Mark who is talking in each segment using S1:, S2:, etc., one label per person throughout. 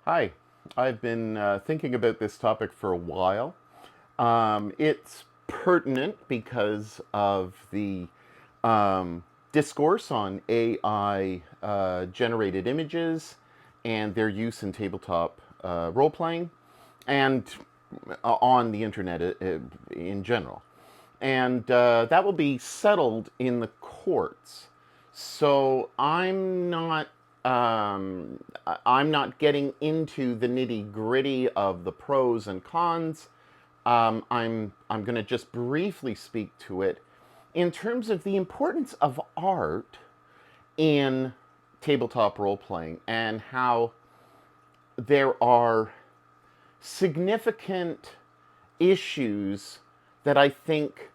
S1: Hi, I've been thinking about this topic for a while. It's pertinent because of the discourse on AI generated images and their use in tabletop role playing and on the internet in general. And that will be settled in the courts. So I'm not getting into the nitty gritty of the pros and cons. I'm going to just briefly speak to it in terms of the importance of art in tabletop role playing and how there are significant issues that I think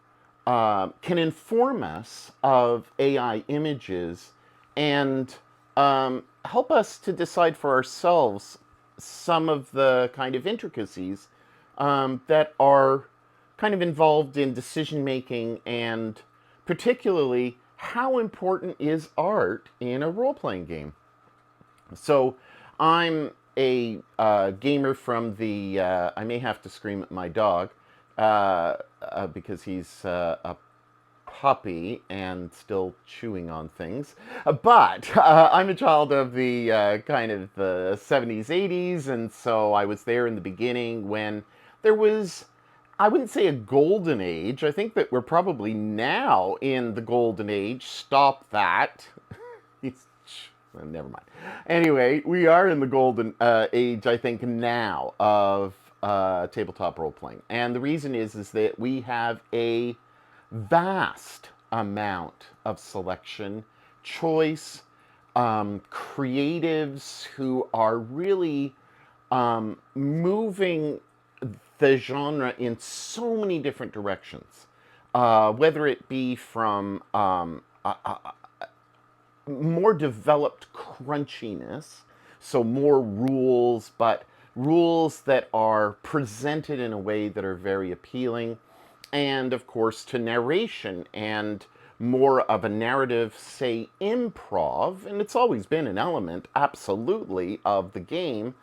S1: can inform us of AI images and help us to decide for ourselves some of the kind of intricacies that are kind of involved in decision making and particularly how important is art in a role playing game. So I'm a gamer from the. I may have to scream at my dog because he's a puppy and still chewing on things. But I'm a child of the kind of the 70s, 80s, and so I was there in the beginning when there was. I wouldn't say a golden age. I think that we're probably now in the golden age. Stop that. He's never mind. Anyway, we are in the golden age, I think, now of tabletop role playing, and the reason is that we have a vast amount of selection, choice, creatives who are really moving the genre in so many different directions, whether it be from more developed crunchiness, so more rules, but rules that are presented in a way that are very appealing, and of course to narration and more of a narrative, say improv, and it's always been an element, absolutely, of the game.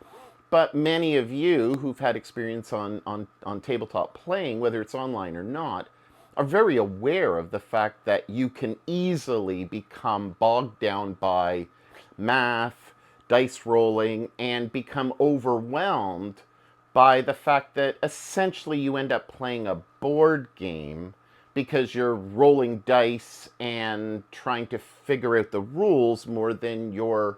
S1: But many of you who've had experience on tabletop playing, whether it's online or not, are very aware of the fact that you can easily become bogged down by math, dice rolling, and become overwhelmed by the fact that essentially you end up playing a board game because you're rolling dice and trying to figure out the rules more than you're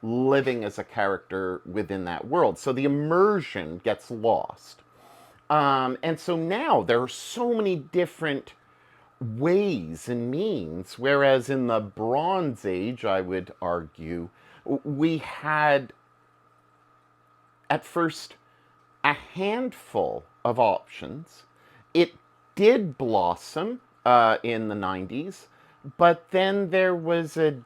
S1: living as a character within that world. So the immersion gets lost. And so now there are so many different ways and means, whereas in the Bronze Age, I would argue, we had at first a handful of options. It did blossom in the 90s, but then there was a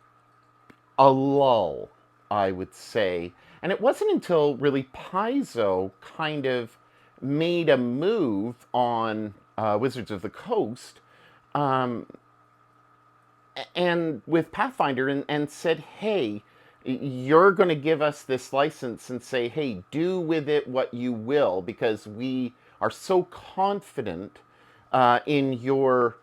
S1: lull, I would say. And it wasn't until really Paizo kind of made a move on Wizards of the Coast and with Pathfinder and said, hey, you're going to give us this license and say, hey, do with it what you will, because we are so confident in your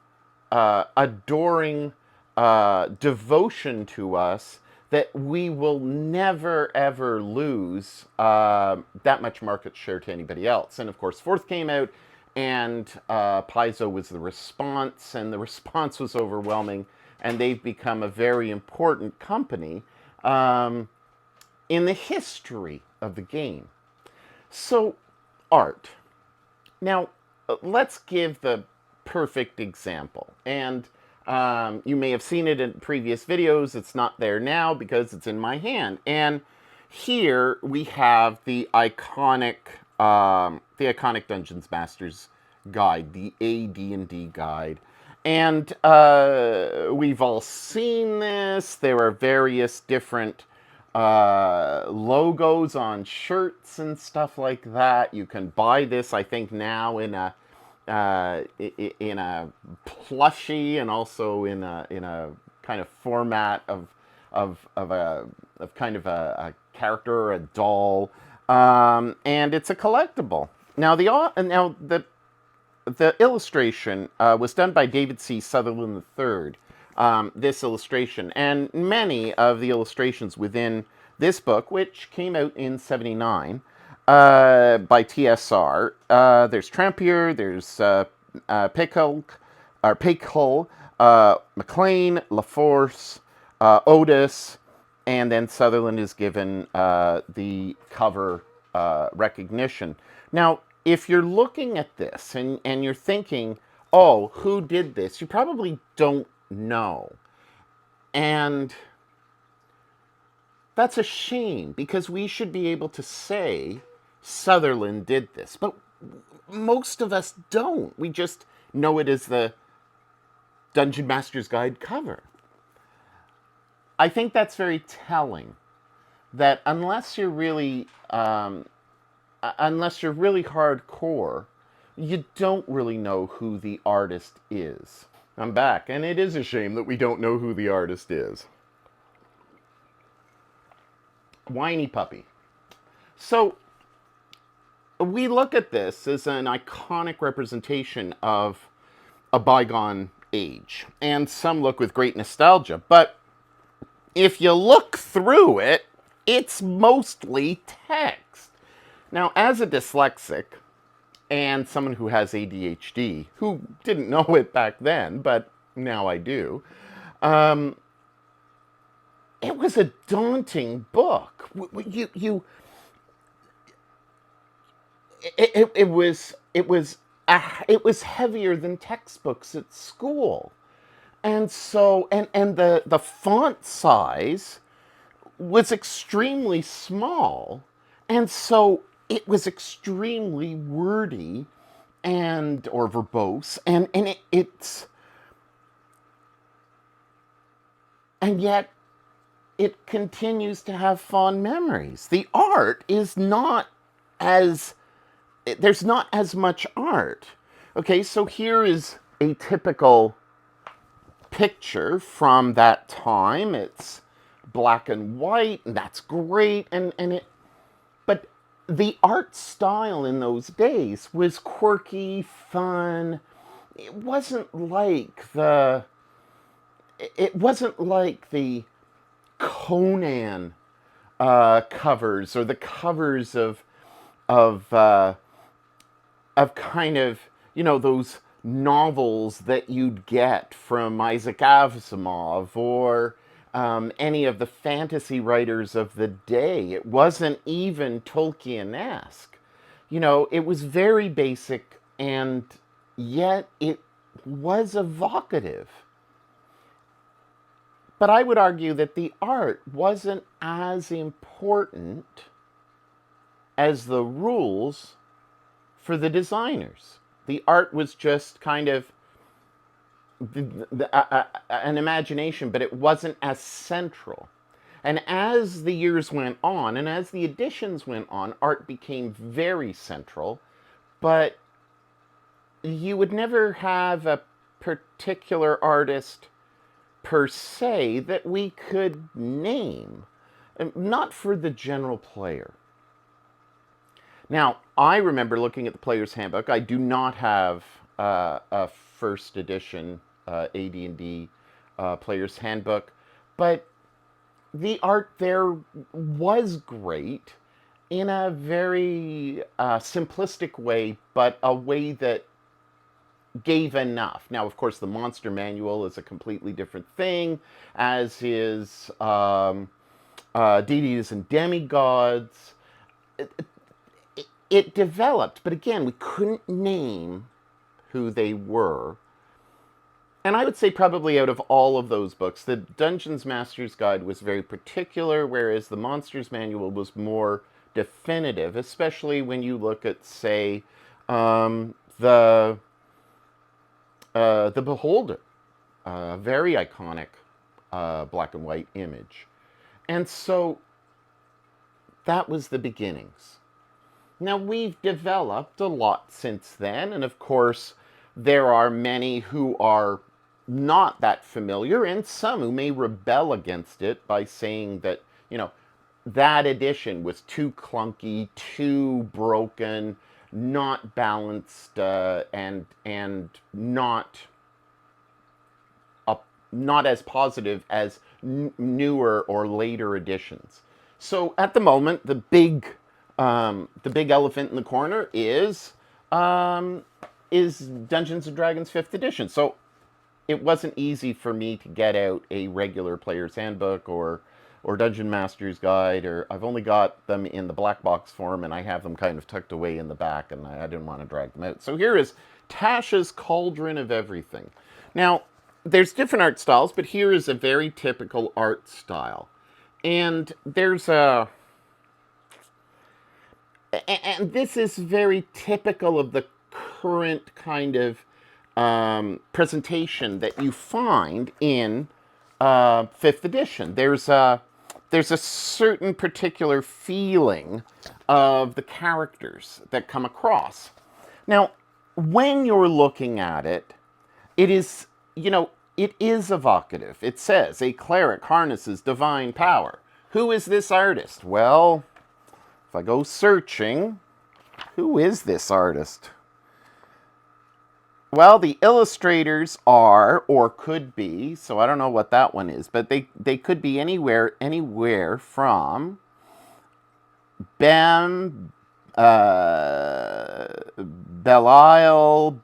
S1: adoring devotion to us that we will never ever lose that much market share to anybody else. And of course, Fourth came out, and Paizo was the response, and the response was overwhelming, and they've become a very important company um, in the history of the game. So, art. Now, let's give the perfect example. And you may have seen it in previous videos. It's not there now because it's in my hand. And here we have the iconic Dungeons Masters guide, the AD&D guide. And we've all seen this. There are various different logos on shirts and stuff like that. You can buy this, I think, now in a plushie and also in a kind of format of kind of a character or a doll. and it's a collectible. Now the illustration was done by David C. Sutherland III. This illustration and many of the illustrations within this book, which came out in '79 by TSR. There's Trampier, there's Pickle, McLean, LaForce, Otis, and then Sutherland is given the cover recognition. Now, if you're looking at this and you're thinking, oh, who did this? You probably don't know. And that's a shame because we should be able to say Sutherland did this. But most of us don't. We just know it as the Dungeon Master's Guide cover. I think that's very telling that unless you're really hardcore, you don't really know who the artist is. I'm back, and it is a shame that we don't know who the artist is. Whiny Puppy. So we look at this as an iconic representation of a bygone age, and some look with great nostalgia, but if you look through it, it's mostly text. Now, as a dyslexic and someone who has ADHD, who didn't know it back then, but now I do, it was a daunting book. It was heavier than textbooks at school. And so, and the font size was extremely small. And so it was extremely wordy and, or verbose. And and yet it continues to have fond memories. The art is not as, there's not as much art. Okay, so here is a typical picture from that time. It's black and white, and that's great. But the art style in those days was quirky, fun. It wasn't like the Conan covers or the covers of kind of, you know, those novels that you'd get from Isaac Asimov or any of the fantasy writers of the day. It wasn't even Tolkien-esque. You know, it was very basic, and yet it was evocative. But I would argue that the art wasn't as important as the rules for the designers. The art was just kind of an imagination, but it wasn't as central. And as the years went on, and as the editions went on, art became very central, but you would never have a particular artist per se that we could name, not for the general player. Now, I remember looking at the Player's Handbook. I do not have a first edition AD&D Player's Handbook, but the art there was great in a very simplistic way, but a way that gave enough. Now, of course, the Monster Manual is a completely different thing, as is Deities and Demigods. It developed, but again, we couldn't name who they were. And I would say probably out of all of those books, the Dungeons Master's Guide was very particular, whereas the Monsters Manual was more definitive, especially when you look at, say, the Beholder, very iconic black and white image. And so that was the beginnings. Now, we've developed a lot since then, and of course, there are many who are not that familiar, and some who may rebel against it by saying that, you know, that edition was too clunky, too broken, not balanced, and not as positive as newer or later editions. So at the moment, the big elephant in the corner is Dungeons and Dragons Fifth Edition. So it wasn't easy for me to get out a regular player's handbook or Dungeon Master's Guide, or I've only got them in the black box form, and I have them kind of tucked away in the back, and I didn't want to drag them out. So here is Tasha's Cauldron of Everything. Now, there's different art styles, but here is a very typical art style. And there's a... And this is very typical of the current kind of presentation that you find in fifth edition. There's a certain particular feeling of the characters that come across. Now, when you're looking at it, it is, it is evocative. It says, a cleric harnesses divine power. Who is this artist? Well, if I go searching, who is this artist? Well, the illustrators are, or could be, so I don't know what that one is, but they could be anywhere from Bam, Belial,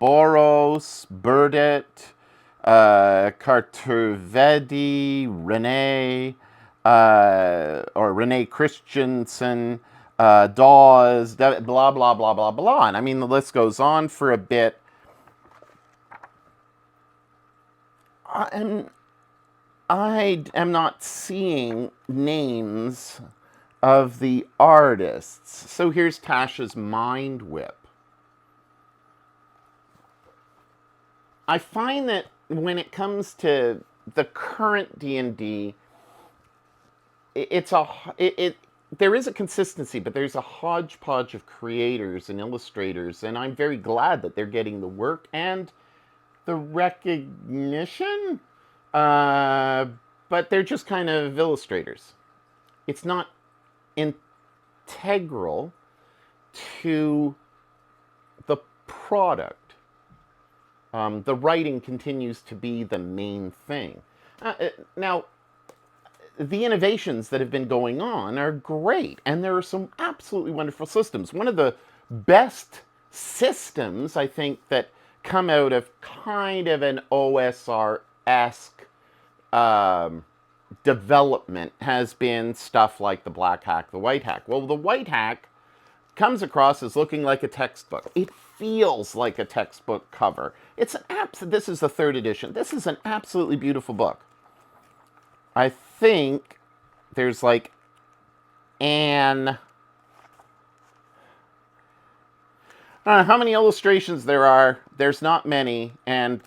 S1: Boros, Burdett, Cartervedi, Renee, or Renee Christensen, Dawes, blah, blah, blah, blah, blah. And I mean, the list goes on for a bit. And I am not seeing names of the artists. So here's Tasha's Mind Whip. I find that when it comes to the current D&D, there is a consistency, but there's a hodgepodge of creators and illustrators, and I'm very glad that they're getting the work and the recognition, but they're just kind of illustrators. It's not integral to the product. The writing continues to be the main thing. Now, the innovations that have been going on are great, and there are some absolutely wonderful systems. One of the best systems, I think, that come out of kind of an OSR-esque development has been stuff like the Black Hack, the White Hack. Well, the White Hack comes across as looking like a textbook. It feels like a textbook cover. It's an this is the third edition. This is an absolutely beautiful book. I think there's like how many illustrations there are? There's not many, and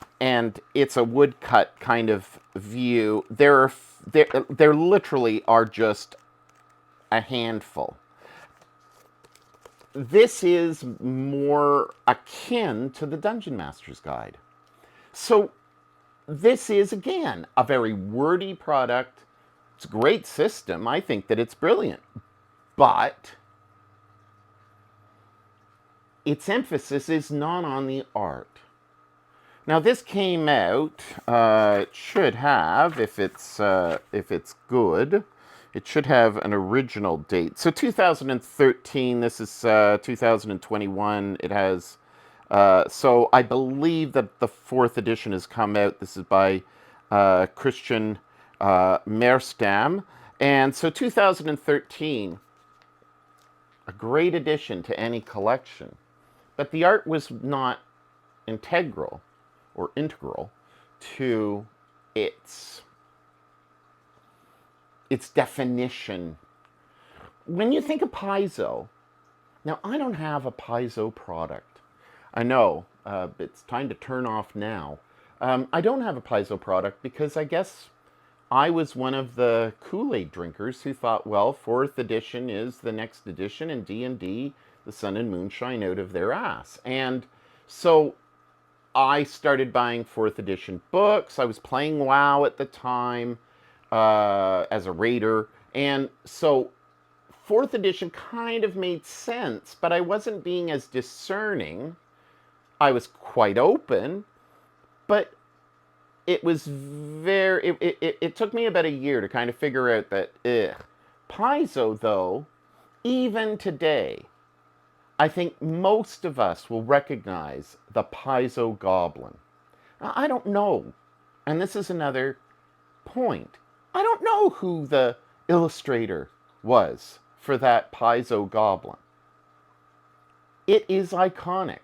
S1: it's a woodcut kind of view. There literally are just a handful. This is more akin to the Dungeon Master's Guide. So this is, again, a very wordy product. It's a great system. I think that it's brilliant. But its emphasis is not on the art. Now, this came out, it should have, if it's good, it should have an original date. So 2013, this is 2021. It has, so I believe that the fourth edition has come out. This is by Christian Merstam. And so 2013, a great addition to any collection. But the art was not integral to its definition. When you think of Paizo, now I don't have a Paizo product. I know, it's time to turn off now. I don't have a Paizo product because I guess I was one of the Kool-Aid drinkers who thought, well, 4th edition is the next edition, and D&D, the sun and moon shine out of their ass. And so I started buying 4th edition books. I was playing WoW at the time as a raider. And so Fourth edition kind of made sense, but I wasn't being as discerning. I was quite open, but it was it took me about a year to kind of figure out that, Paizo, though, even today, I think most of us will recognize the Paizo Goblin. Now, I don't know, and this is another point. I don't know who the illustrator was for that Paizo Goblin. It is iconic.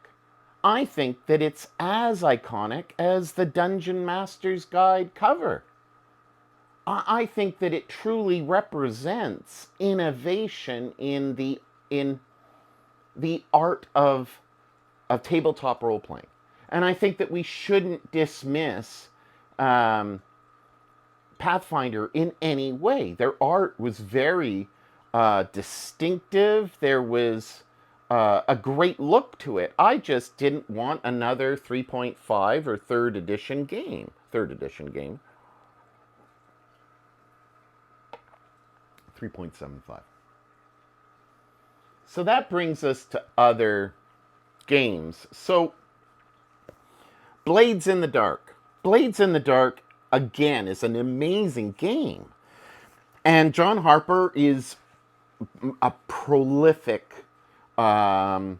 S1: I think that it's as iconic as the Dungeon Master's Guide cover. I think that it truly represents innovation in the art of tabletop role playing, and I think that we shouldn't dismiss Pathfinder in any way. Their art was very distinctive. There was a great look to it. I just didn't want another 3.5 or third edition game. 3.75. So that brings us to other games. So Blades in the Dark. Blades in the Dark, again, is an amazing game. And John Harper is a prolific writer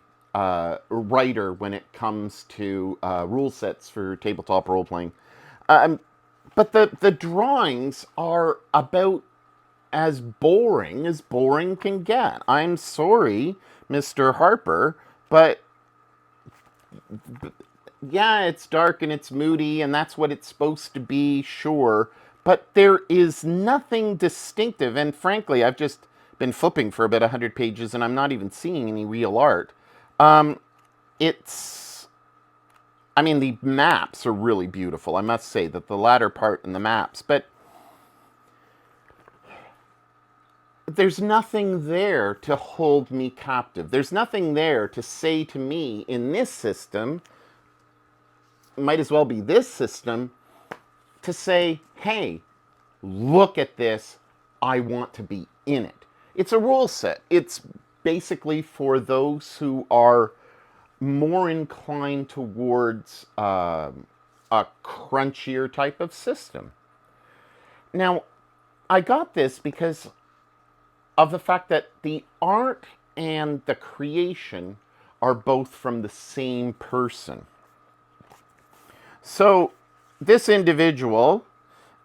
S1: when it comes to rule sets for tabletop role playing. But the drawings are about as boring can get. I'm sorry, Mr. Harper, but yeah, it's dark and it's moody, and that's what it's supposed to be, sure. But there is nothing distinctive, and frankly, I've just been flipping for about 100 pages, and I'm not even seeing any real art. I mean, the maps are really beautiful. I must say that the latter part in the maps, but there's nothing there to hold me captive. There's nothing there to say to me in this system, might as well be this system, to say, hey, look at this, I want to be in it. It's a rule set. It's basically for those who are more inclined towards a crunchier type of system. Now, I got this because of the fact that the art and the creation are both from the same person. So, this individual,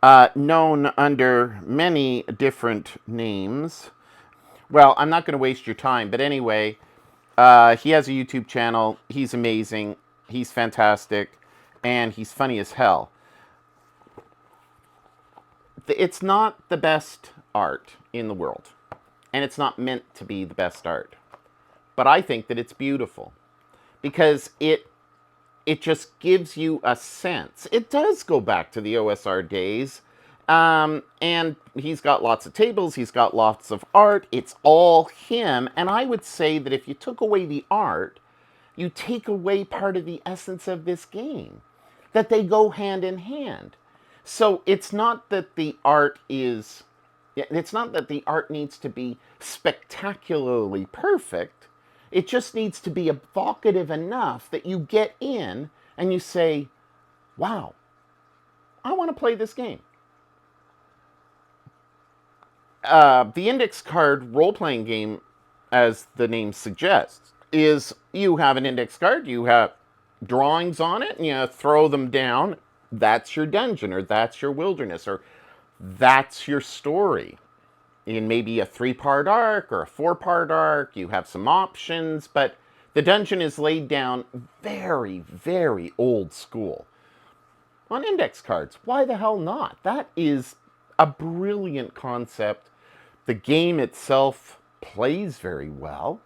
S1: known under many different names, well, I'm not going to waste your time, but anyway, he has a YouTube channel. He's amazing. He's fantastic. And he's funny as hell. It's not the best art in the world. And it's not meant to be the best art. But I think that it's beautiful. Because it just gives you a sense. It does go back to the OSR days. And he's got lots of tables. He's got lots of art. It's all him. And I would say that if you took away the art, you take away part of the essence of this game. That they go hand in hand. So it's not that the art is... It's not that the art needs to be spectacularly perfect. It just needs to be evocative enough that you get in and you say, wow, I want to play this game. The index card role-playing game, as the name suggests, is you have an index card, you have drawings on it, and you throw them down. That's your dungeon, or that's your wilderness, or that's your story. In maybe a 3-part arc or a 4-part arc, you have some options, but the dungeon is laid down very, very old school. On index cards, why the hell not? That is a brilliant concept. The game itself plays very well.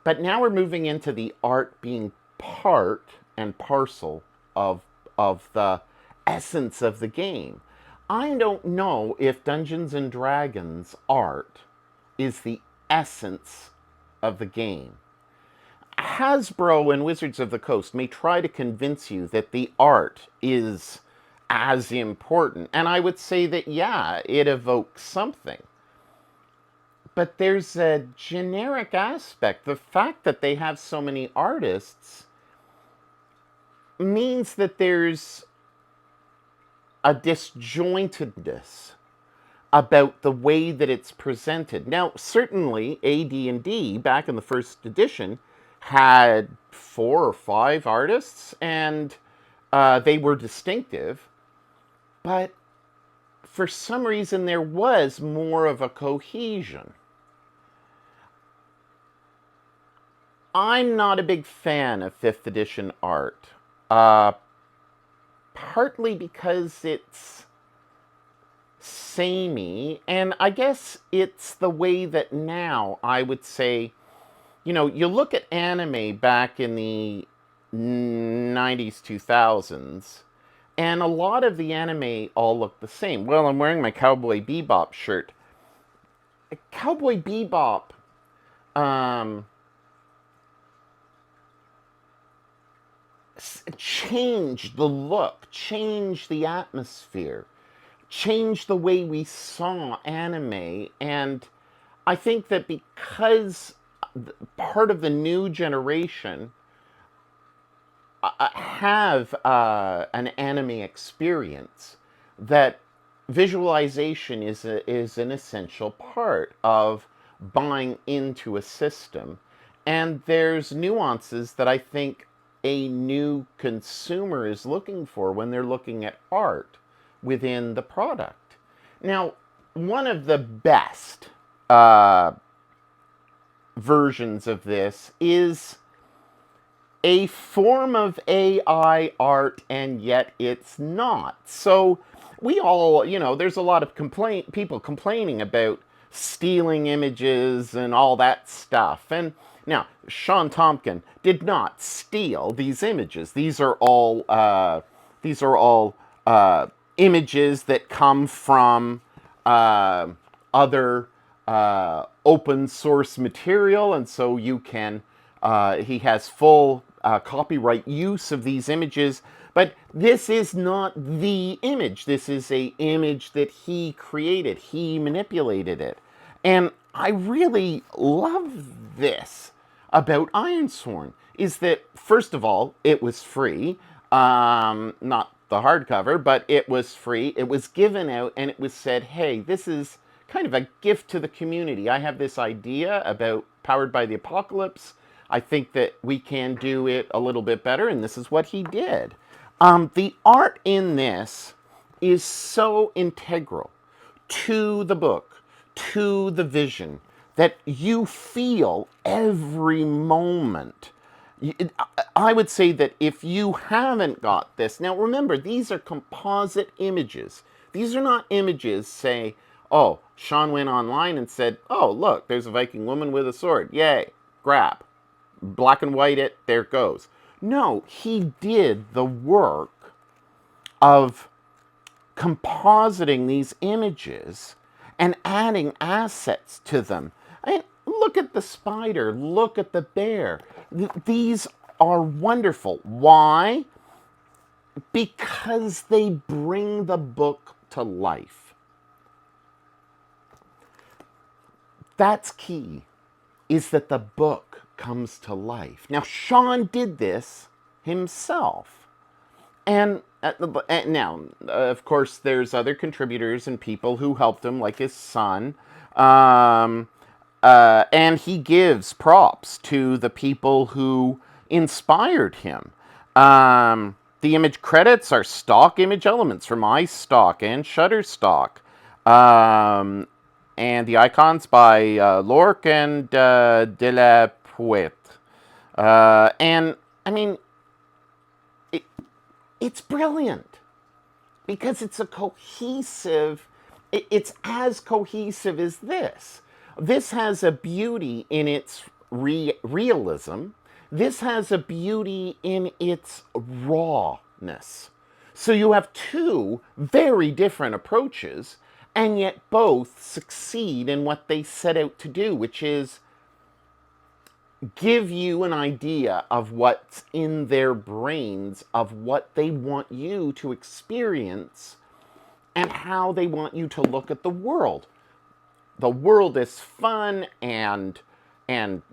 S1: But now we're moving into the art being part and parcel of the essence of the game. I don't know if Dungeons & Dragons art is the essence of the game. Hasbro and Wizards of the Coast may try to convince you that the art is as important. And I would say that, yeah, it evokes something. but there's a generic aspect. The fact that they have so many artists means that there's a disjointedness about the way that it's presented. Now, certainly AD&D back in the first edition had 4 or 5 artists, and they were distinctive, but for some reason there was more of a cohesion. I'm not a big fan of 5th edition art, partly because it's samey, and I guess it's the way that now I would say, you know, you look at anime back in the 90s, 2000s, and a lot of the anime all look the same. Well, I'm wearing my Cowboy Bebop shirt. Cowboy Bebop um, changed the look, changed the atmosphere, changed the way we saw anime. And I think that because part of the new generation have an anime experience, that visualization is an essential part of buying into a system. And there's nuances that I think a new consumer is looking for when they're looking at art within the product. Now, one of the best versions of this is a form of AI art, and yet it's not. So we all, you know, there's a lot of people complaining about stealing images and all that stuff. And now, Sean Tompkin did not steal these images. These are all images that come from other open source material, and so you can. He has full copyright use of these images, but this is not the image. This is a image that he created. He manipulated it, and I really love this about Ironsworn. Is that first of all, it was free, not the hardcover, but it was free. It was given out, and it was said, "Hey, this is kind of a gift to the community. I have this idea about Powered by the Apocalypse. I think that we can do it a little bit better," and this is what he did. The art in this is so integral to the book, to the vision, that you feel every moment. I would say that if you haven't got this, now remember, these are composite images. These are not images, say, oh, Sean went online and said, oh, look, there's a Viking woman with a sword. Yay, grab. Black and white it, there it goes. No, he did the work of compositing these images and adding assets to them. And look at the spider, look at the bear. These are wonderful. Why? Because they bring the book to life. That's key, is that the book comes to life. Now, Sean did this himself. And now, of course, there's other contributors and people who helped him, like his son. And he gives props to the people who inspired him. The image credits are stock image elements from iStock and Shutterstock. And the icons by Lorc and De La Poete. And, I mean, it's brilliant because it's a cohesive, it's as cohesive as this. This has a beauty in its realism. This has a beauty in its rawness. So you have two very different approaches, and yet both succeed in what they set out to do, which is give you an idea of what's in their brains, of what they want you to experience, and how they want you to look at the world. the world is fun and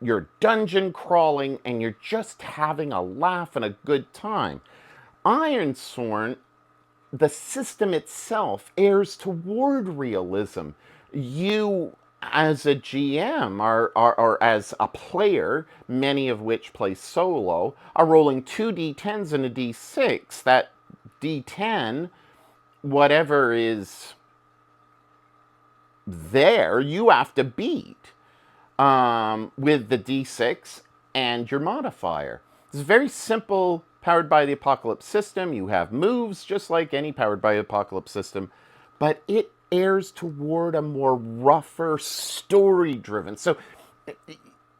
S1: you're dungeon crawling and you're just having a laugh and a good time. Ironsworn, the system itself errs toward realism. You, as a GM or as a player, many of which play solo, are rolling two d10s and a d6. That d10, whatever is there, you have to beat with the d6 and your modifier. It's very simple. Powered by the Apocalypse system, you have moves just like any Powered by the Apocalypse system, but it errs toward a more rougher, story-driven. So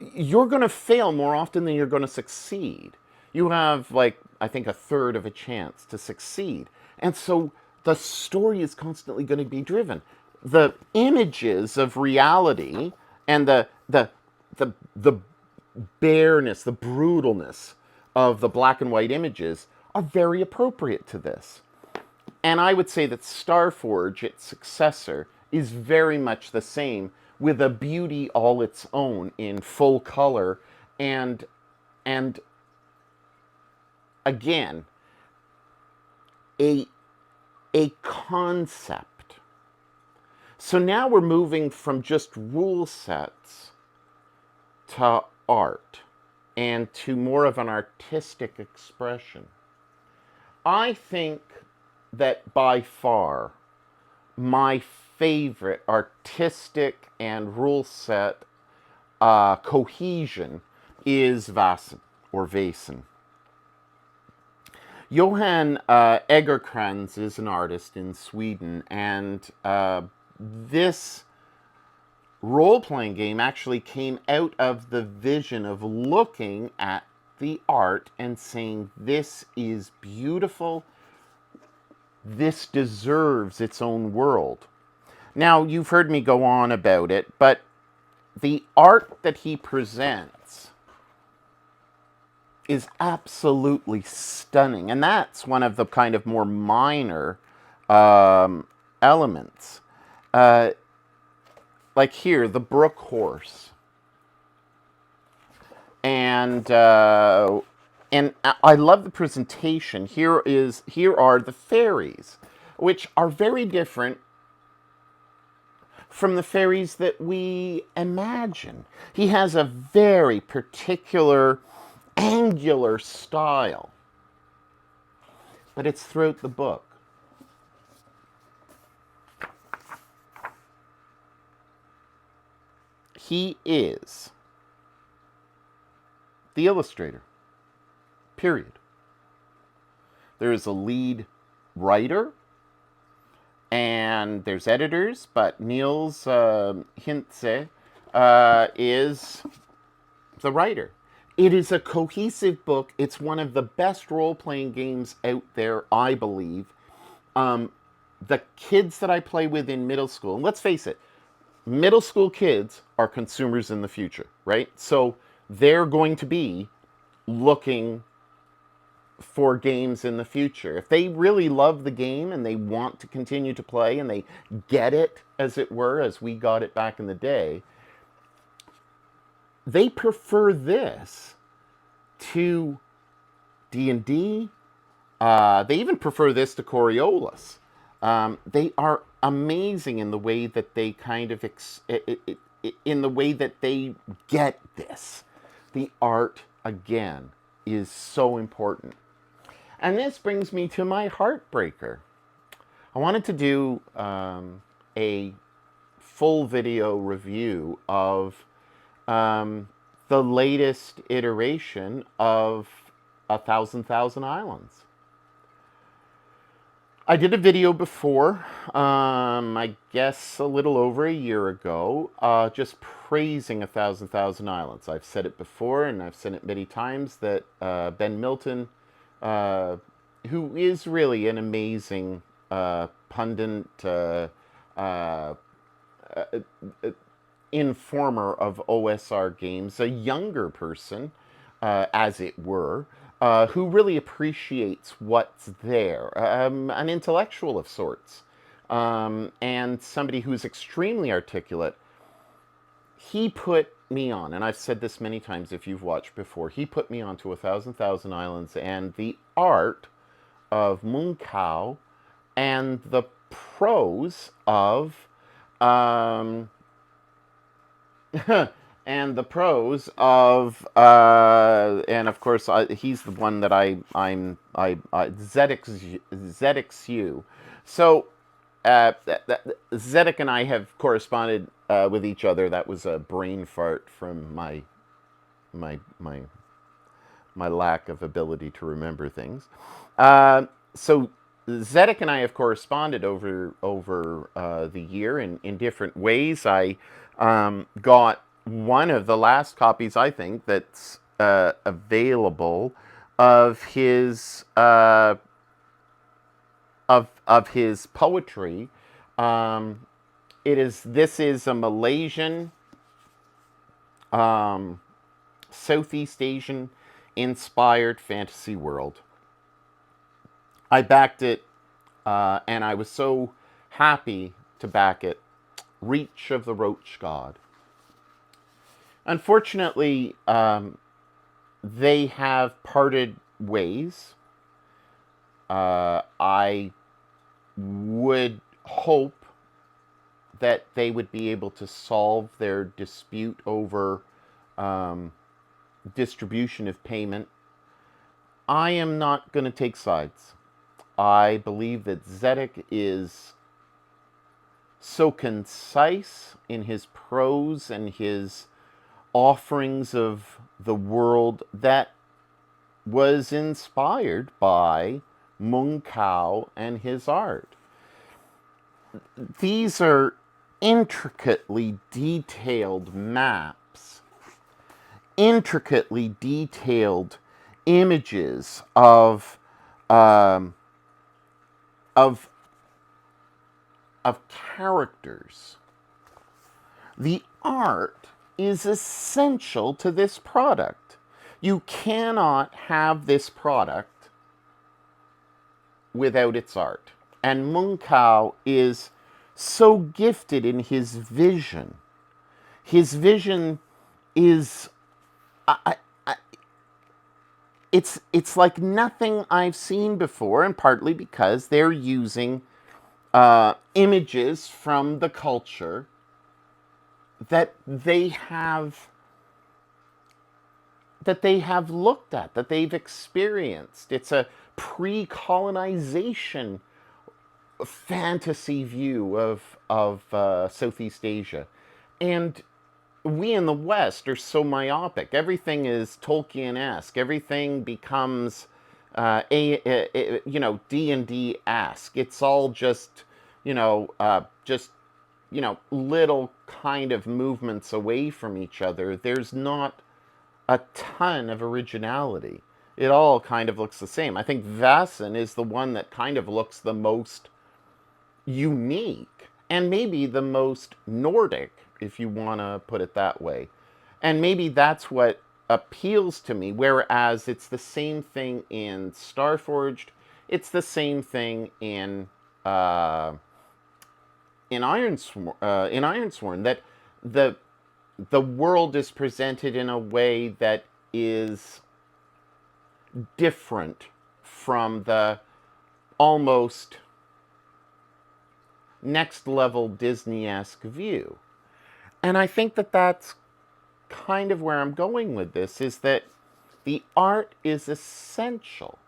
S1: you're going to fail more often than you're going to succeed. You have, like, I think a third of a chance to succeed. And so the story is constantly going to be driven. The images of reality and the bareness, the brutalness of the black and white images are very appropriate to this. And I would say that Starforge, its successor, is very much the same, with a beauty all its own in full color and again, a concept. So now we're moving from just rule sets to art and to more of an artistic expression. I think that by far my favorite artistic and rule set cohesion is Vaesen or Vaesen. Johan Egerkrans is an artist in Sweden, and this role-playing game actually came out of the vision of looking at the art and saying, this is beautiful, this deserves its own world. Now, you've heard me go on about it, but the art that he presents is absolutely stunning, and that's one of the kind of more minor elements. Like here, the Brook Horse. And I love the presentation. Here are the fairies, which are very different from the fairies that we imagine. He has a very particular angular style, but it's throughout the book. He is the illustrator, period. There is a lead writer, and there's editors, but Niels Hintze is the writer. It is a cohesive book. It's one of the best role-playing games out there, I believe. The kids that I play with in middle school, and let's face it, middle school kids are consumers in the future, right? So they're going to be looking for games in the future. If they really love the game and they want to continue to play and they get it, as it were, as we got it back in the day, they prefer this to D&D. They even prefer this to Coriolis. They are amazing in the way that they kind of in the way that they get this. The art, again, is so important. And this brings me to my heartbreaker. I wanted to do a full video review of the latest iteration of 1,000,000 Islands. I did a video before, I guess a little over a year ago, just praising 1,000,000 Islands. I've said it before, and I've said it many times, that Ben Milton, who is really an amazing pundit, informer of OSR games, a younger person, as it were, who really appreciates what's there, an intellectual of sorts, and somebody who's extremely articulate, he put me on, and I've said this many times if you've watched before, he put me on to 1,000 Islands and the art of Mun Kao and the prose of um, and the prose of and of course he's the one that Zedek Yu. So Zedek and I have corresponded with each other. That was a brain fart from my my my lack of ability to remember things. So Zedek and I have corresponded over the year in different ways. I got one of the last copies, I think, that's available of his of his poetry. This is a Malaysian, Southeast Asian inspired fantasy world. I backed it, and I was so happy to back it. Reach of the Roach God. Unfortunately, they have parted ways. I would hope that they would be able to solve their dispute over distribution of payment. I am not going to take sides. I believe that Zedek is so concise in his prose and his offerings of the world that was inspired by Mun Kao and his art. These are intricately detailed maps, intricately detailed images of characters. The art is essential to this product. You cannot have this product without its art. And Mun Kao is so gifted in his vision. His vision is it's like nothing I've seen before, and partly because they're using images from the culture that they have looked at, that they've experienced. It's a pre-colonization fantasy view of Southeast Asia, and we in the West are so myopic. Everything is Tolkien-esque. Everything becomes D&D-esque. It's all just little kind of movements away from each other. There's not a ton of originality. It all kind of looks the same. I think Vaesen is the one that kind of looks the most unique and maybe the most Nordic, if you want to put it that way. And maybe that's what appeals to me, whereas it's the same thing in Starforged, it's the same thing in Ironsworn, that the world is presented in a way that is different from the almost next level Disney-esque view. And I think that that's kind of where I'm going with this, is that the art is essential,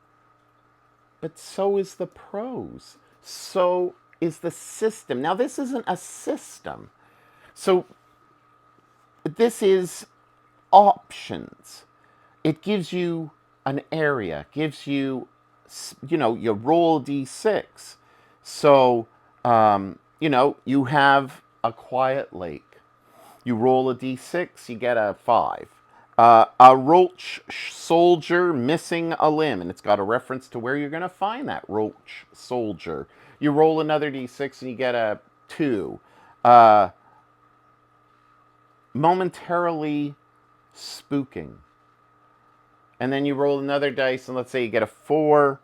S1: but so is the prose. So is the system. Now, this isn't a system. So this is options. It gives you an area, gives you, you roll a d6. So, you have a quiet lake. You roll a d6, you get a 5. A roach soldier missing a limb, and it's got a reference to where you're going to find that roach soldier. You roll another d6 and you get a 2. Momentarily spooking. And then you roll another dice, and let's say you get a 4.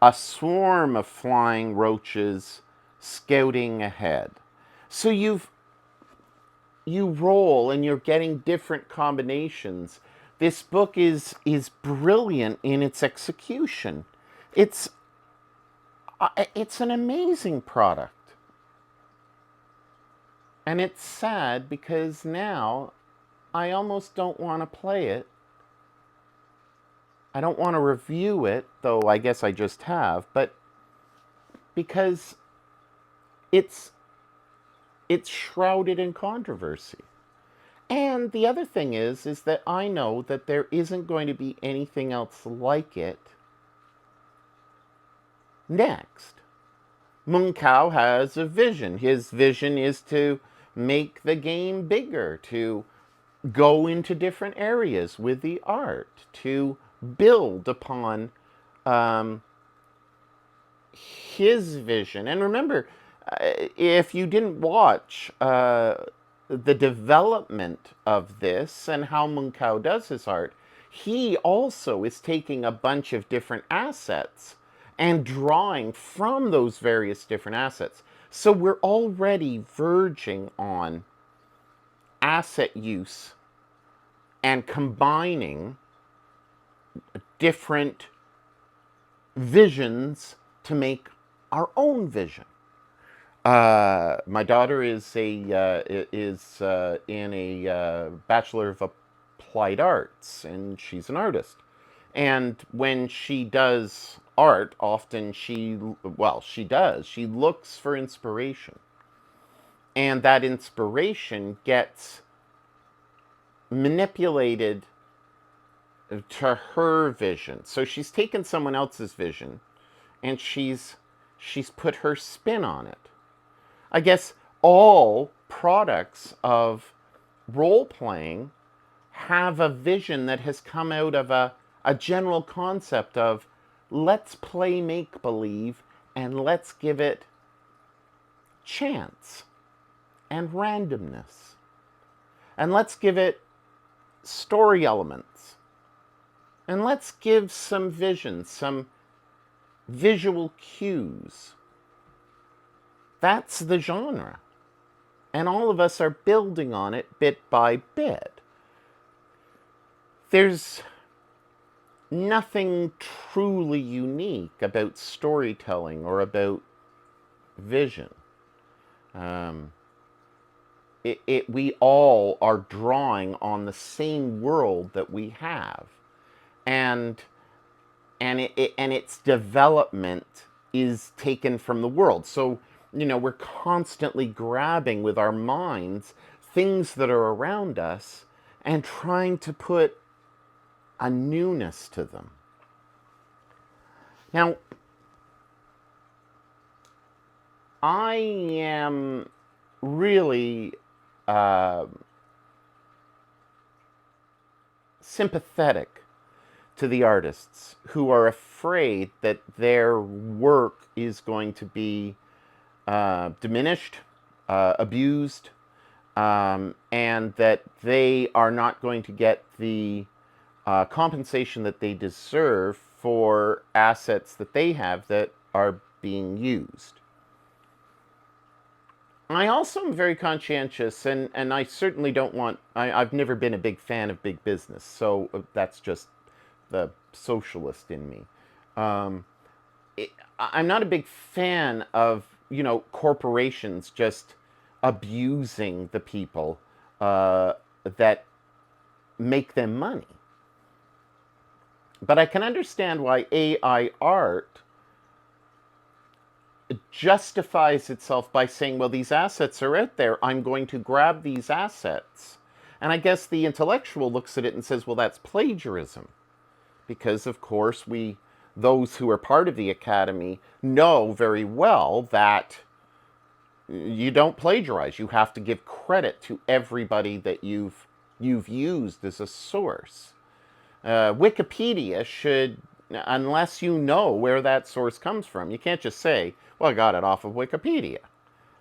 S1: A swarm of flying roaches scouting ahead. So you've you roll and you're getting different combinations. This book is brilliant in its execution. It's it's an amazing product. And it's sad because now I almost don't want to play it. I don't want to review it, though I guess I just have, but because it's it's shrouded in controversy. And the other thing is that I know that there isn't going to be anything else like it next. Mung Kao has a vision. His vision is to make the game bigger, to go into different areas with the art, to build upon um, his vision. And remember, if you didn't watch the development of this and how Mung Kao does his art, he also is taking a bunch of different assets and drawing from those various different assets. So we're already verging on asset use and combining different visions to make our own vision. My daughter is in a Bachelor of Applied Arts, and she's an artist. And when she does art, often she looks for inspiration, and that inspiration gets manipulated to her vision. So she's taken someone else's vision, and she's put her spin on it. I guess all products of role playing have a vision that has come out of a general concept of let's play make believe and let's give it chance and randomness. And let's give it story elements. And let's give some vision, some visual cues. That's the genre. And all of us are building on it bit by bit. There's nothing truly unique about storytelling or about vision. We all are drawing on the same world that we have. And its development is taken from the world. So, we're constantly grabbing with our minds things that are around us and trying to put a newness to them. Now, I am really sympathetic to the artists who are afraid that their work is going to be diminished, abused, and that they are not going to get the compensation that they deserve for assets that they have that are being used. I also am very conscientious, and I certainly don't want, I've never been a big fan of big business, so that's just the socialist in me. I'm not a big fan of, corporations just abusing the people that make them money. But I can understand why AI art justifies itself by saying, well, these assets are out there. I'm going to grab these assets. And I guess the intellectual looks at it and says, well, that's plagiarism. Because, of course, those who are part of the academy know very well that you don't plagiarize. You have to give credit to everybody that you've used as a source. Wikipedia should, unless you know where that source comes from, you can't just say, well, I got it off of Wikipedia.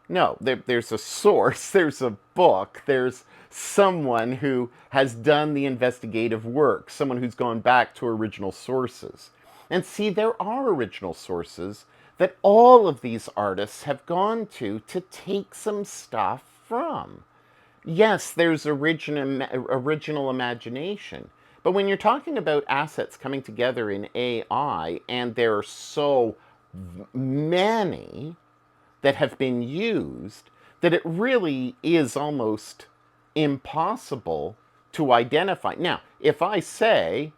S1: No, there's a source, there's a book, there's someone who has done the investigative work, someone who's gone back to original sources. And see, there are original sources that all of these artists have gone to take some stuff from. yes, there's original imagination. But when you're talking about assets coming together in AI, and there are so many that have been used, that it really is almost impossible to identify. Now, if I say,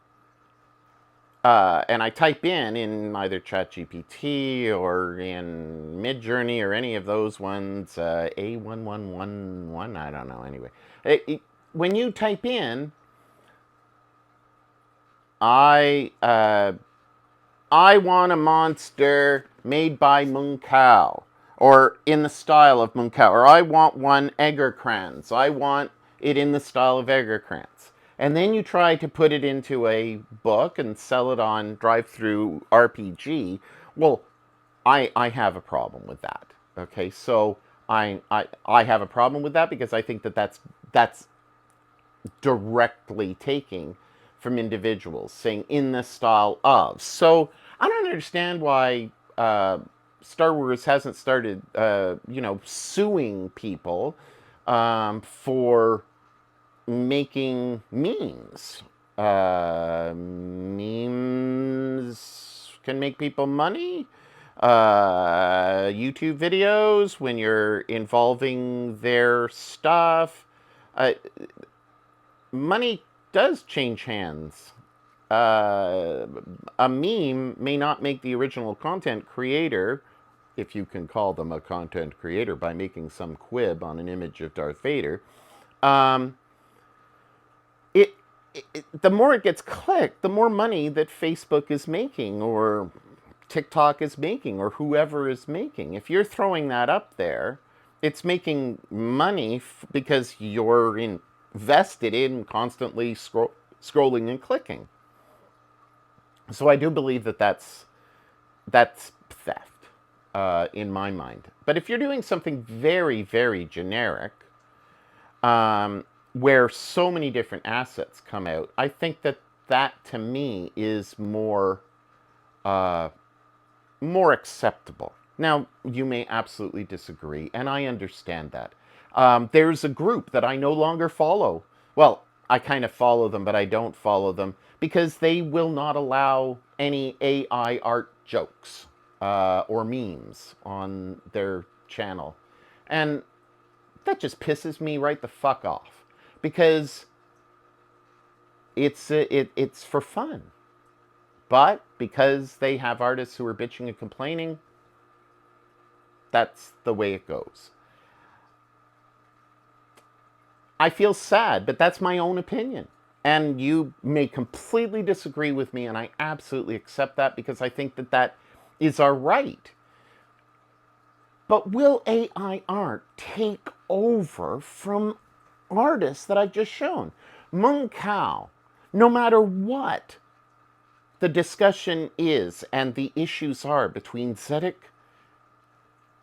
S1: and I type in either ChatGPT or in Midjourney or any of those ones, A1111, I don't know. Anyway, when you type in, I uh, I want a monster made by Munkau, or in the style of Munkau, or I want one Egerkrans. I want it in the style of Egerkrans. And then you try to put it into a book and sell it on Drive-Through RPG. Well, I have a problem with that. Okay, so I have a problem with that because I think that that's directly taking from individuals, saying in the style of. So I don't understand why Star Wars hasn't started, suing people for making memes. Memes can make people money. YouTube videos, when you're involving their stuff. Uh, Money does change hands. Uh, a meme may not make the original content creator, if you can call them a content creator by making some quib on an image of Darth Vader. Um, it, the more it gets clicked, the more money that Facebook is making, or TikTok is making, or whoever is making. If you're throwing that up there, it's making money because you're invested in constantly scrolling and clicking. So I do believe that that's theft in my mind. But if you're doing something very, very generic, where so many different assets come out, I think that that to me is uh, more acceptable. Now, you may absolutely disagree, and I understand that. There's a group that I no longer follow. Well, I kind of follow them, but I don't follow them because they will not allow any AI art jokes or memes on their channel. And that just pisses me right the fuck off because it's for fun. But because they have artists who are bitching and complaining, that's the way it goes. I feel sad, but that's my own opinion. And you may completely disagree with me, and I absolutely accept that because I think that that is our right. But will AI art take over from artists that I've just shown? Mung Kao, no matter what the discussion is and the issues are between Zedek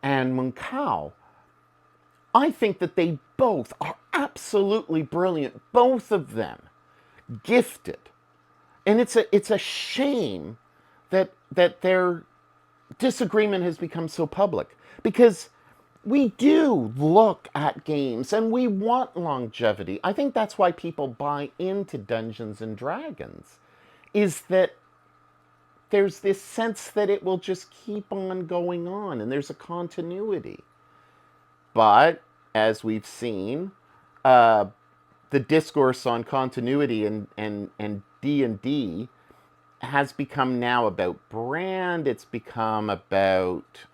S1: and Mung Kao, I think that they both are absolutely brilliant, both of them gifted. And it's a shame that their disagreement has become so public because we do look at games and we want longevity. I think that's why people buy into Dungeons and Dragons, is that there's this sense that it will just keep on going on and there's a continuity. But as we've seen, uh, the discourse on continuity and D&D has become now about brand. It's become about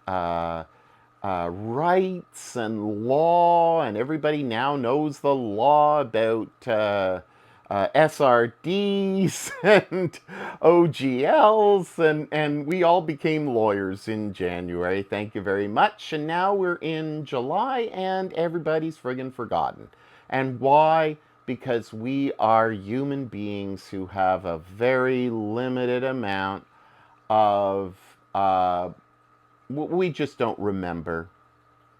S1: rights and law, and everybody now knows the law about SRDs and OGLs, and we all became lawyers in January. Thank you very much. And now we're in July, and everybody's friggin' forgotten. And why? Because we are human beings who have a very limited amount of, we just don't remember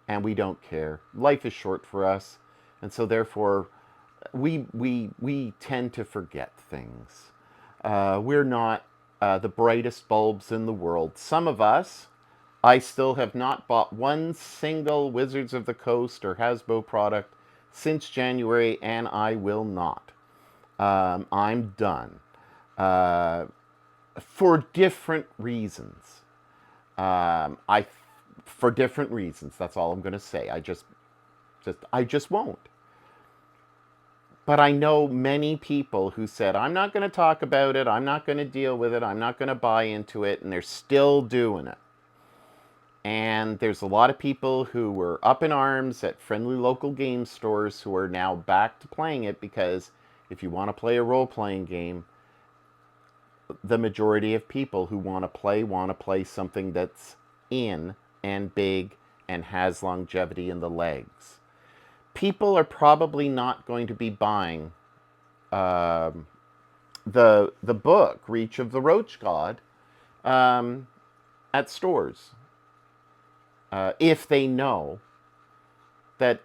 S1: and we don't care. Life is short for us, and so therefore we tend to forget things. We're not the brightest bulbs in the world. Some of us, I still have not bought one single Wizards of the Coast or Hasbro product since January, and I will not. I'm done. Uh, for different reasons. I for different reasons. That's all I'm going to say. I just won't. But I know many people who said, I'm not going to talk about it, I'm not going to deal with it, I'm not going to buy into it, and they're still doing it. And there's a lot of people who were up in arms at friendly local game stores who are now back to playing it because if you want to play a role playing game, the majority of people who want to play something that's in and big and has longevity in the legs. People are probably not going to be buying the book Reach of the Roach God um, at stores if they know that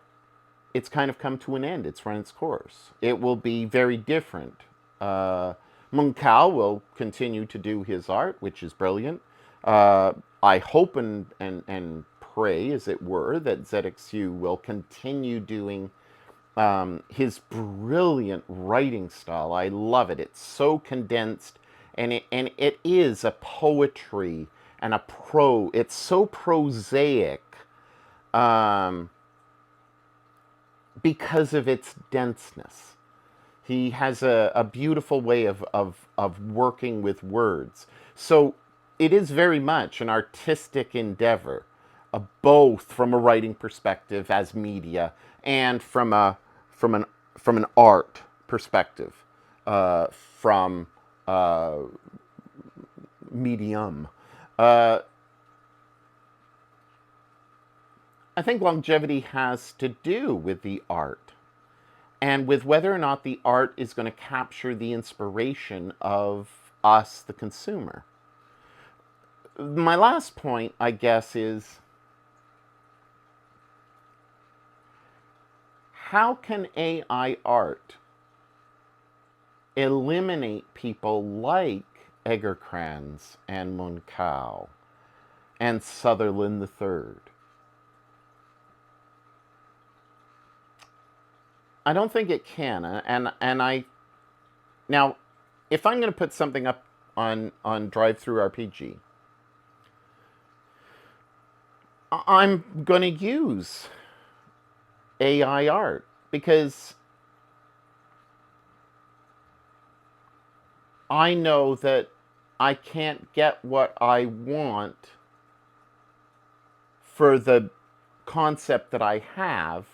S1: it's kind of come to an end. It's run its course. It will be very different. Mung Kao will continue to do his art, which is brilliant. I hope and pray, as it were, that ZXU will continue doing his brilliant writing style. I love it. It's so condensed, and it is a poetry and a pro. It's so prosaic um, because of its denseness. He has a beautiful way of working with words. So it is very much an artistic endeavor, both from a writing perspective as media and from an from an art perspective, from uh, medium. Uh, I think longevity has to do with the art and with whether or not the art is going to capture the inspiration of us, the consumer. My last point, I guess, is how can AI art eliminate people like Egerkrans and Mun Kao and Sutherland III? I don't think it can, and I now, if I'm going to put something up on Drive Through RPG, I'm going to use AI art because I know that I can't get what I want for the concept that I have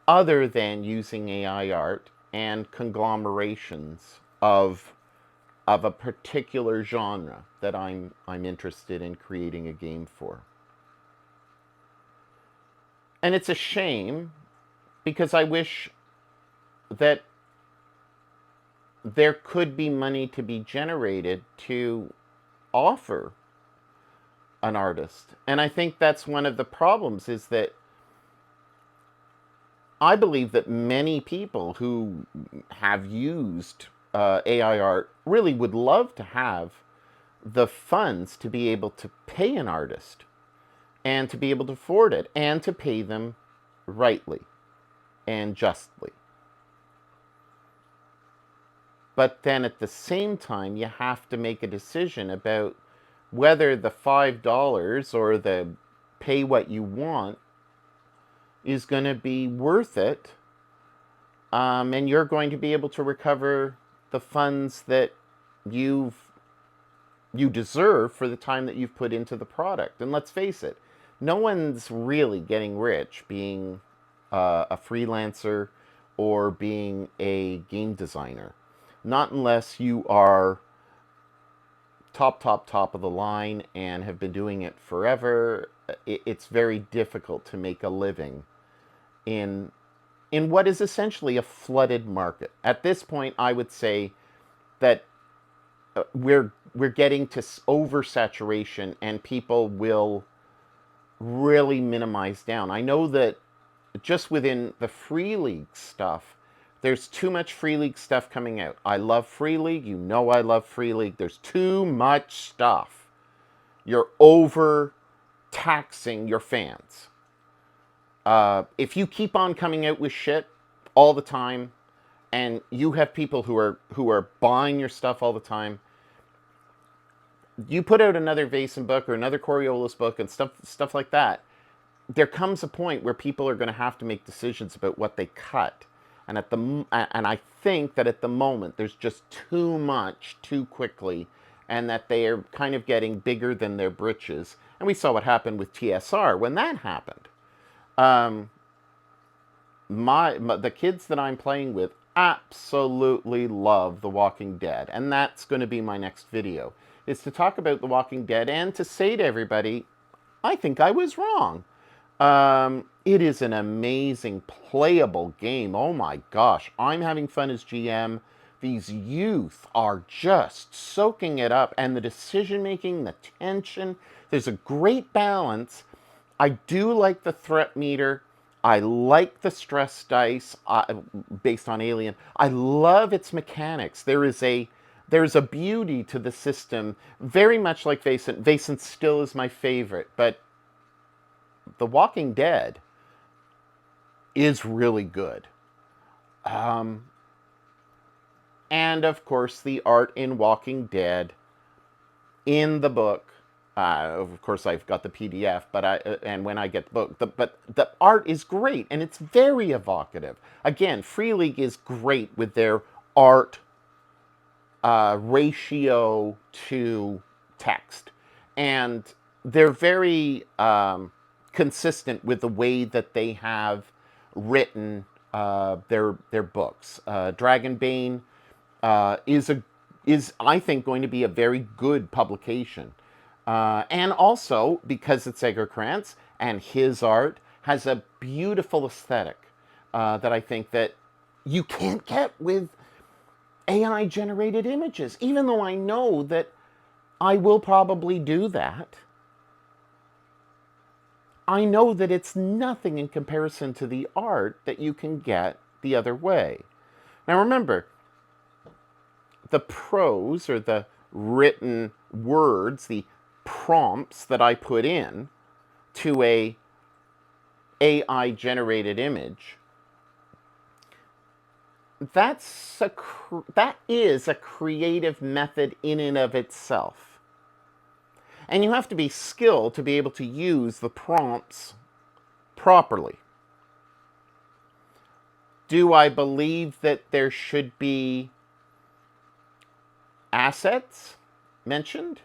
S1: other than using AI art and conglomerations of a particular genre that I'm interested in creating a game for. And it's a shame because I wish that there could be money to be generated to offer an artist. And I think that's one of the problems is that I believe that many people who have used AI art really would love to have the funds to be able to pay an artist and to be able to afford it and to pay them rightly and justly. But then at the same time, you have to make a decision about whether the $5 or the pay what you want is going to be worth it, and you're going to be able to recover the funds that you deserve for the time that you've put into the product. And let's face it, no one's really getting rich being a freelancer or being a game designer, not unless you are top of the line and have been doing it forever. It's very difficult to make a living in what is essentially a flooded market. At this point, I would say that we're getting to oversaturation, and people will really minimize down. I know that just within the Free League stuff, there's too much Free League stuff coming out. I love Free League. You know I love Free League. There's too much stuff. You're over taxing your fans. If you keep on coming out with shit, all the time, and you have people who are buying your stuff all the time. You put out another Vaesen book or another Coriolis book and stuff like that. There comes a point where people are going to have to make decisions about what they cut, and I think that at the moment there's just too much too quickly, and that they are kind of getting bigger than their britches. And we saw what happened with TSR when that happened. Um, the kids that I'm playing with absolutely love The Walking Dead, and that's going to be my next video, is to talk about The Walking Dead and to say to everybody, I think I was wrong. It is an amazing playable game. Oh my gosh, I'm having fun as GM. These youth are just soaking it up, and the decision making, the tension, there's a great balance. I do like the threat meter. I like the stress dice based on Alien. I love its mechanics. There's a beauty to the system, very much like Vaesen. Vaesen still is my favorite, but The Walking Dead is really good. And of course, the art in Walking Dead in the book. Of course, I've got the PDF, and when I get the book, but the art is great and it's very evocative. Again, Free League is great with their art ratio to text, and they're very consistent with the way that they have written their books. Dragonbane is I think going to be a very good publication, and also because it's Edgar Krantz and his art has a beautiful aesthetic that I think that you can't get with AI generated images. Even though I know that I will probably do that, I know that it's nothing in comparison to the art that you can get the other way. Now remember, the prose or the written words, the prompts that I put in to a AI generated image, that is a creative method in and of itself. And you have to be skilled to be able to use the prompts properly. Do I believe that there should be assets mentioned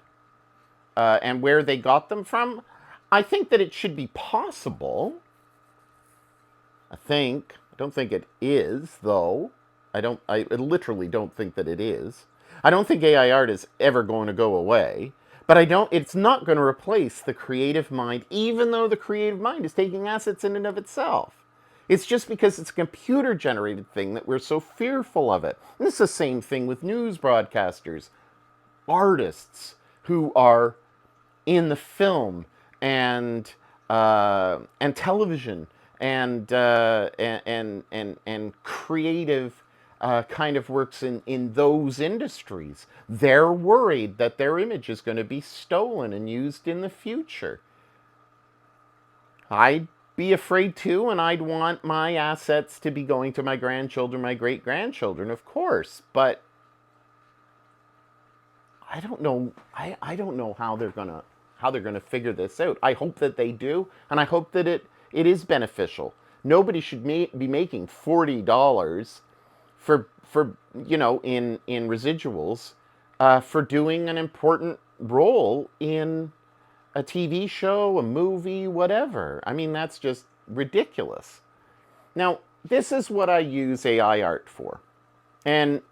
S1: and where they got them from? I think that it should be possible. I don't think it is, though. I literally don't think that it is. I don't think AI art is ever going to go away. But it's not going to replace the creative mind, even though the creative mind is taking assets in and of itself. It's just because it's a computer-generated thing that we're so fearful of it. And it's the same thing with news broadcasters, artists who are in the film and television and creative kind of works in those industries. They're worried that their image is going to be stolen and used in the future. I'd be afraid too, and I'd want my assets to be going to my grandchildren, my great-grandchildren, of course. But I don't know. I don't know how they're gonna figure this out. I hope that they do, and I hope that it is beneficial. Nobody should be making $40 for in residuals for doing an important role in a TV show, a movie, whatever. I mean, that's just ridiculous. Now, this is what I use AI art for. And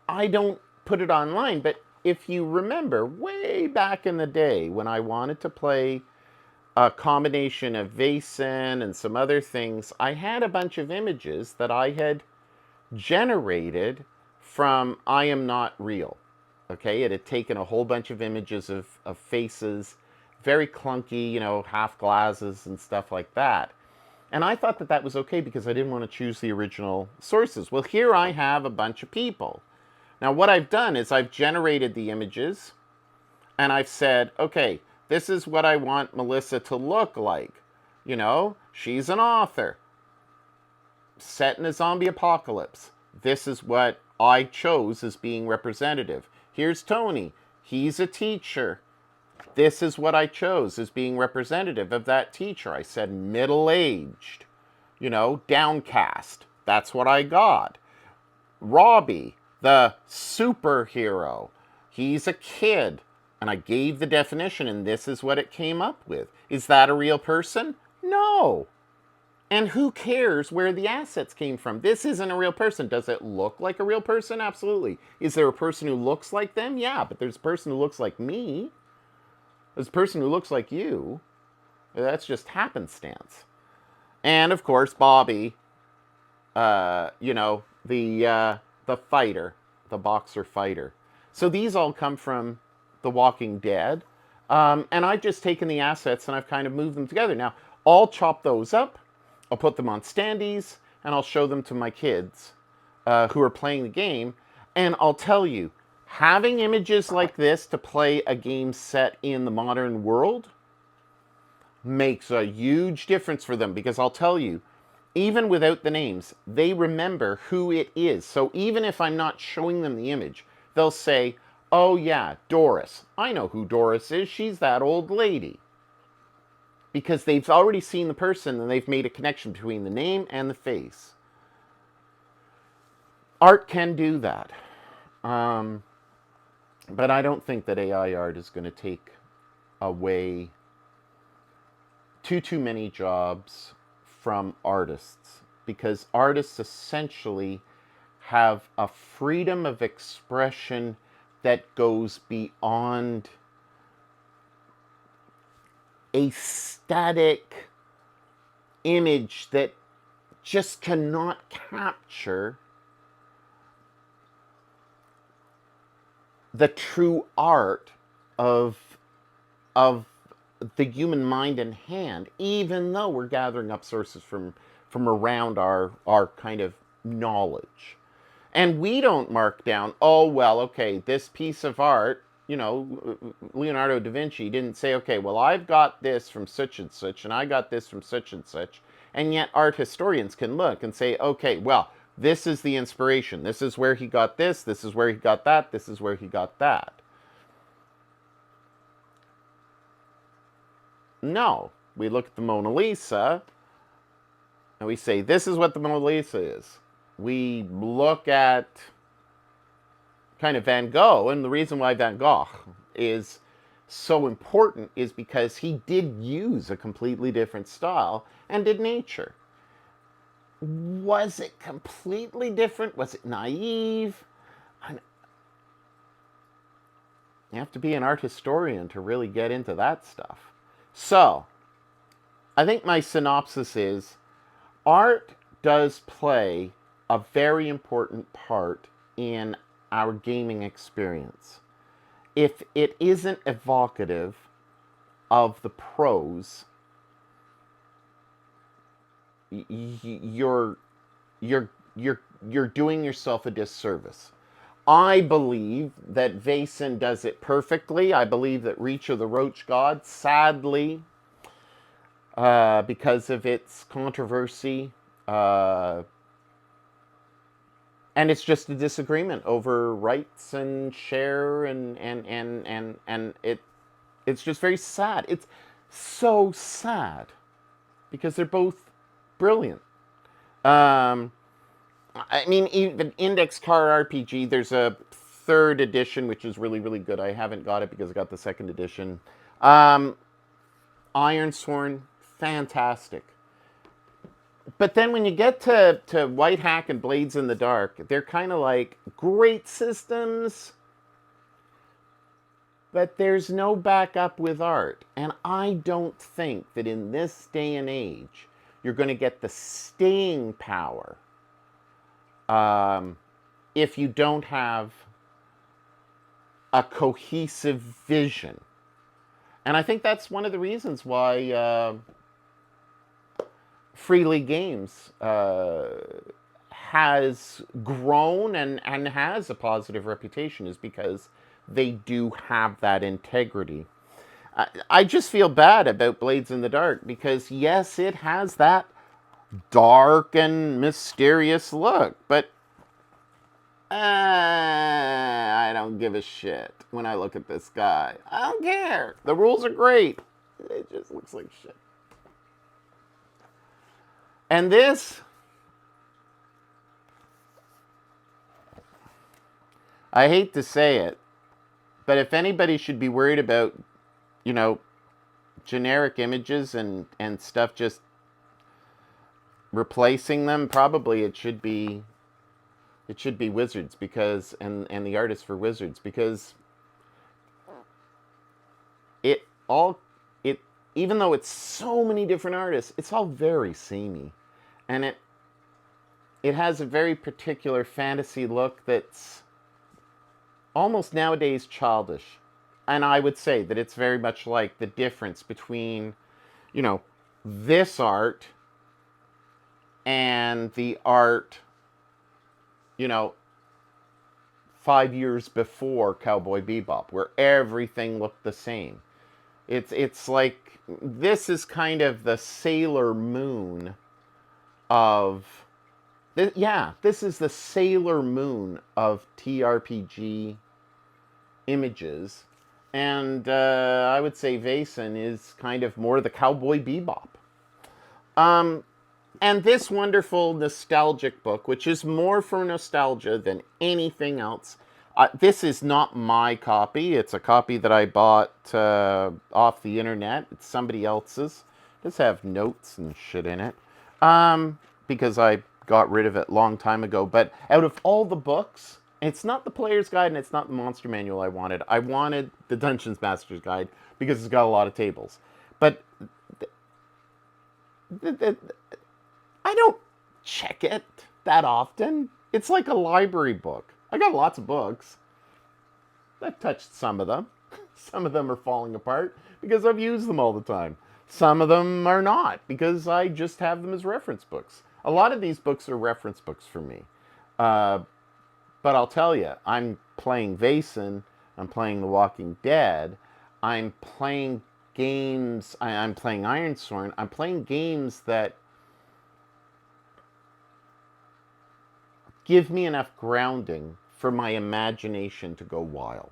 S1: I don't put it online, but if you remember way back in the day when I wanted to play a combination of Vaesen and some other things, I had a bunch of images that I had generated from I Am Not Real. Okay, it had taken a whole bunch of images of faces, very clunky, half glasses and stuff like that. And I thought that that was okay because I didn't want to choose the original sources. Well, here I have a bunch of people. Now, what I've done is I've generated the images and I've said, okay, this is what I want Melissa to look like. She's an author. set in a zombie apocalypse. This is what I chose as being representative. Here's Tony. He's a teacher. This is what I chose as being representative of that teacher. I said middle-aged, downcast. That's what I got. Robbie, the superhero. He's a kid. And I gave the definition, and this is what it came up with. Is that a real person? No. And who cares where the assets came from? This isn't a real person. Does it look like a real person? Absolutely. Is there a person who looks like them? Yeah, but there's a person who looks like me. There's a person who looks like you. That's just happenstance. And of course, Bobby, the fighter, the boxer fighter. So these all come from The Walking Dead. And I've just taken the assets and I've kind of moved them together. Now, I'll chop those up, I'll put them on standees, and I'll show them to my kids who are playing the game. And I'll tell you, having images like this to play a game set in the modern world makes a huge difference for them, because I'll tell you, even without the names, they remember who it is. So even if I'm not showing them the image, they'll say, oh yeah, Doris. I know who Doris is. She's that old lady. Because they've already seen the person and they've made a connection between the name and the face. Art can do that. But I don't think that AI art is going to take away too many jobs from artists, because artists essentially have a freedom of expression that goes beyond a static image that just cannot capture the true art of the human mind and hand, even though we're gathering up sources from around our kind of knowledge. And we don't mark down, oh, well, okay, this piece of art, Leonardo da Vinci didn't say, okay, well, I've got this from such and such, and I got this from such and such. And yet art historians can look and say, okay, well, this is the inspiration. This is where he got this. This is where he got that. This is where he got that. No. We look at the Mona Lisa and we say, this is what the Mona Lisa is. We look at kind of Van Gogh, and the reason why Van Gogh is so important is because he did use a completely different style and did nature. Was it completely different? Was it naive? You have to be an art historian to really get into that stuff. So, I think my synopsis is, art does play a very important part in our gaming experience. If it isn't evocative of the pros, you're doing yourself a disservice. I believe that Vaesen does it perfectly. I believe that Reach of the Roach God, sadly, because of its controversy, and it's just a disagreement over rights and share, and it's just very sad. It's so sad because they're both brilliant. I mean, even Index Card RPG, there's a third edition, which is really, really good. I haven't got it because I got the second edition. Ironsworn, fantastic. But then when you get to White Hack and Blades in the Dark, they're kind of like great systems, but there's no backup with art. And I don't think that in this day and age, you're going to get the staying power if you don't have a cohesive vision. And I think that's one of the reasons why Free League Games has grown and has a positive reputation, is because they do have that integrity. I just feel bad about Blades in the Dark because, yes, it has that dark and mysterious look. But I don't give a shit when I look at this guy. I don't care. The rules are great. It just looks like shit. And this, I hate to say it, but if anybody should be worried about, you know, generic images and stuff just replacing them, probably it should be Wizards, because and the artist for Wizards, because it all it even though it's so many different artists, it's all very samey, and it has a very particular fantasy look that's almost nowadays childish. And I would say that it's very much like the difference between, you know, this art and the art, you know, 5 years before Cowboy Bebop, where everything looked the same. It's like this is kind of the Sailor Moon of this is the Sailor Moon of TRPG images, and I would say Vaesen is kind of more the Cowboy Bebop. Um, and this wonderful nostalgic book, which is more for nostalgia than anything else. This is not my copy. It's a copy that I bought off the internet. It's somebody else's. It does have notes and shit in it, because I got rid of it a long time ago. But out of all the books, it's not the Player's Guide and it's not the Monster Manual I wanted. I wanted the Dungeons Master's Guide because it's got a lot of tables. But th- th- I don't check it that often. It's like a library book. I got lots of books. I've touched some of them. Some of them are falling apart because I've used them all the time. Some of them are not because I just have them as reference books. A lot of these books are reference books for me. Uh, but I'll tell you, I'm playing Vaesen. I'm playing The Walking Dead. I'm playing games. I'm playing Ironsworn. I'm playing games that give me enough grounding for my imagination to go wild.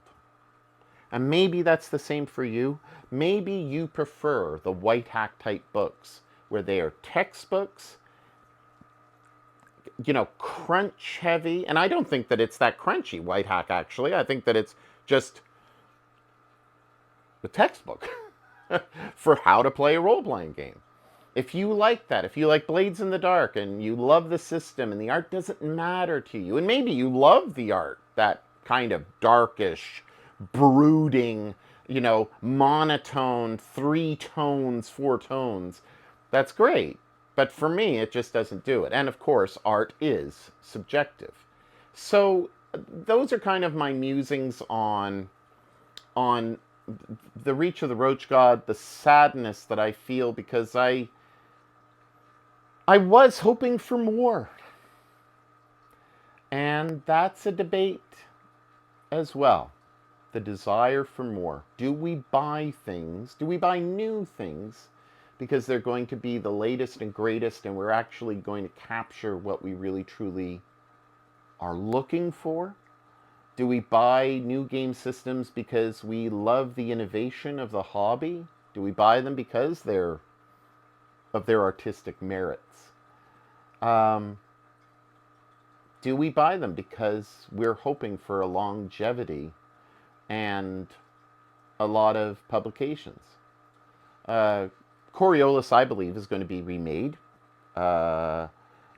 S1: And maybe that's the same for you. Maybe you prefer the white hack type books where they are textbooks, you know, crunch heavy. And I don't think that it's that crunchy, white hack, actually. I think that it's just the textbook for how to play a role playing game. If you like that, if you like Blades in the Dark and you love the system and the art doesn't matter to you, and maybe you love the art, that kind of darkish, brooding, you know, monotone, 3 tones, 4 tones, that's great. But for me, it just doesn't do it. And of course, art is subjective. So those are kind of my musings on the Reach of the Roach God, the sadness that I feel because I was hoping for more. And that's a debate as well. The desire for more. Do we buy things? Do we buy new things because they're going to be the latest and greatest and we're actually going to capture what we really truly are looking for? Do we buy new game systems because we love the innovation of the hobby? Do we buy them because they're of their artistic merits? Um, do we buy them because we're hoping for a longevity and a lot of publications? Uh, Coriolis, I believe, is going to be remade. Uh,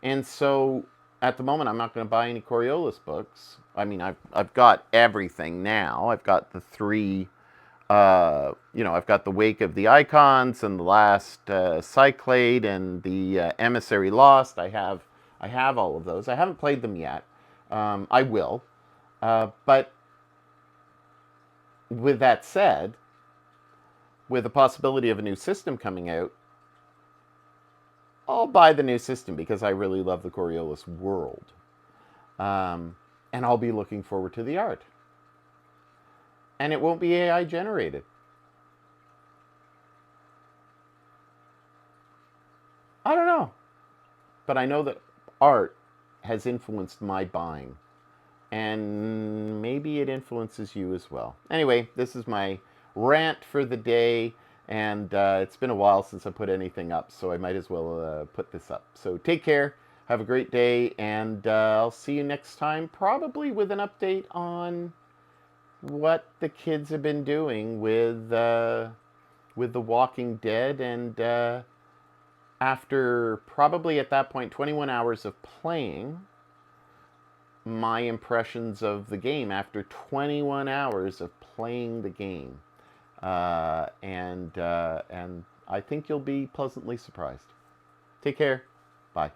S1: and so at the moment, I'm not going to buy any Coriolis books. I mean, I've got everything now. I've got the three, you know, I've got the Wake of the Icons and the Last Cyclade and the Emissary Lost. I have all of those. I haven't played them yet. I will. But with that said, with the possibility of a new system coming out, I'll buy the new system because I really love the Coriolis world. And I'll be looking forward to the art. And it won't be AI generated. I don't know. but I know that art has influenced my buying, and maybe it influences you as well. Anyway, this is my rant for the day, and it's been a while since I put anything up, so I might as well put this up. So take care, have a great day, and I'll see you next time, probably with an update on what the kids have been doing with The Walking Dead, and after probably at that point 21 hours of playing, my impressions of the game after 21 hours of playing the game. And I think you'll be pleasantly surprised. Take care. Bye.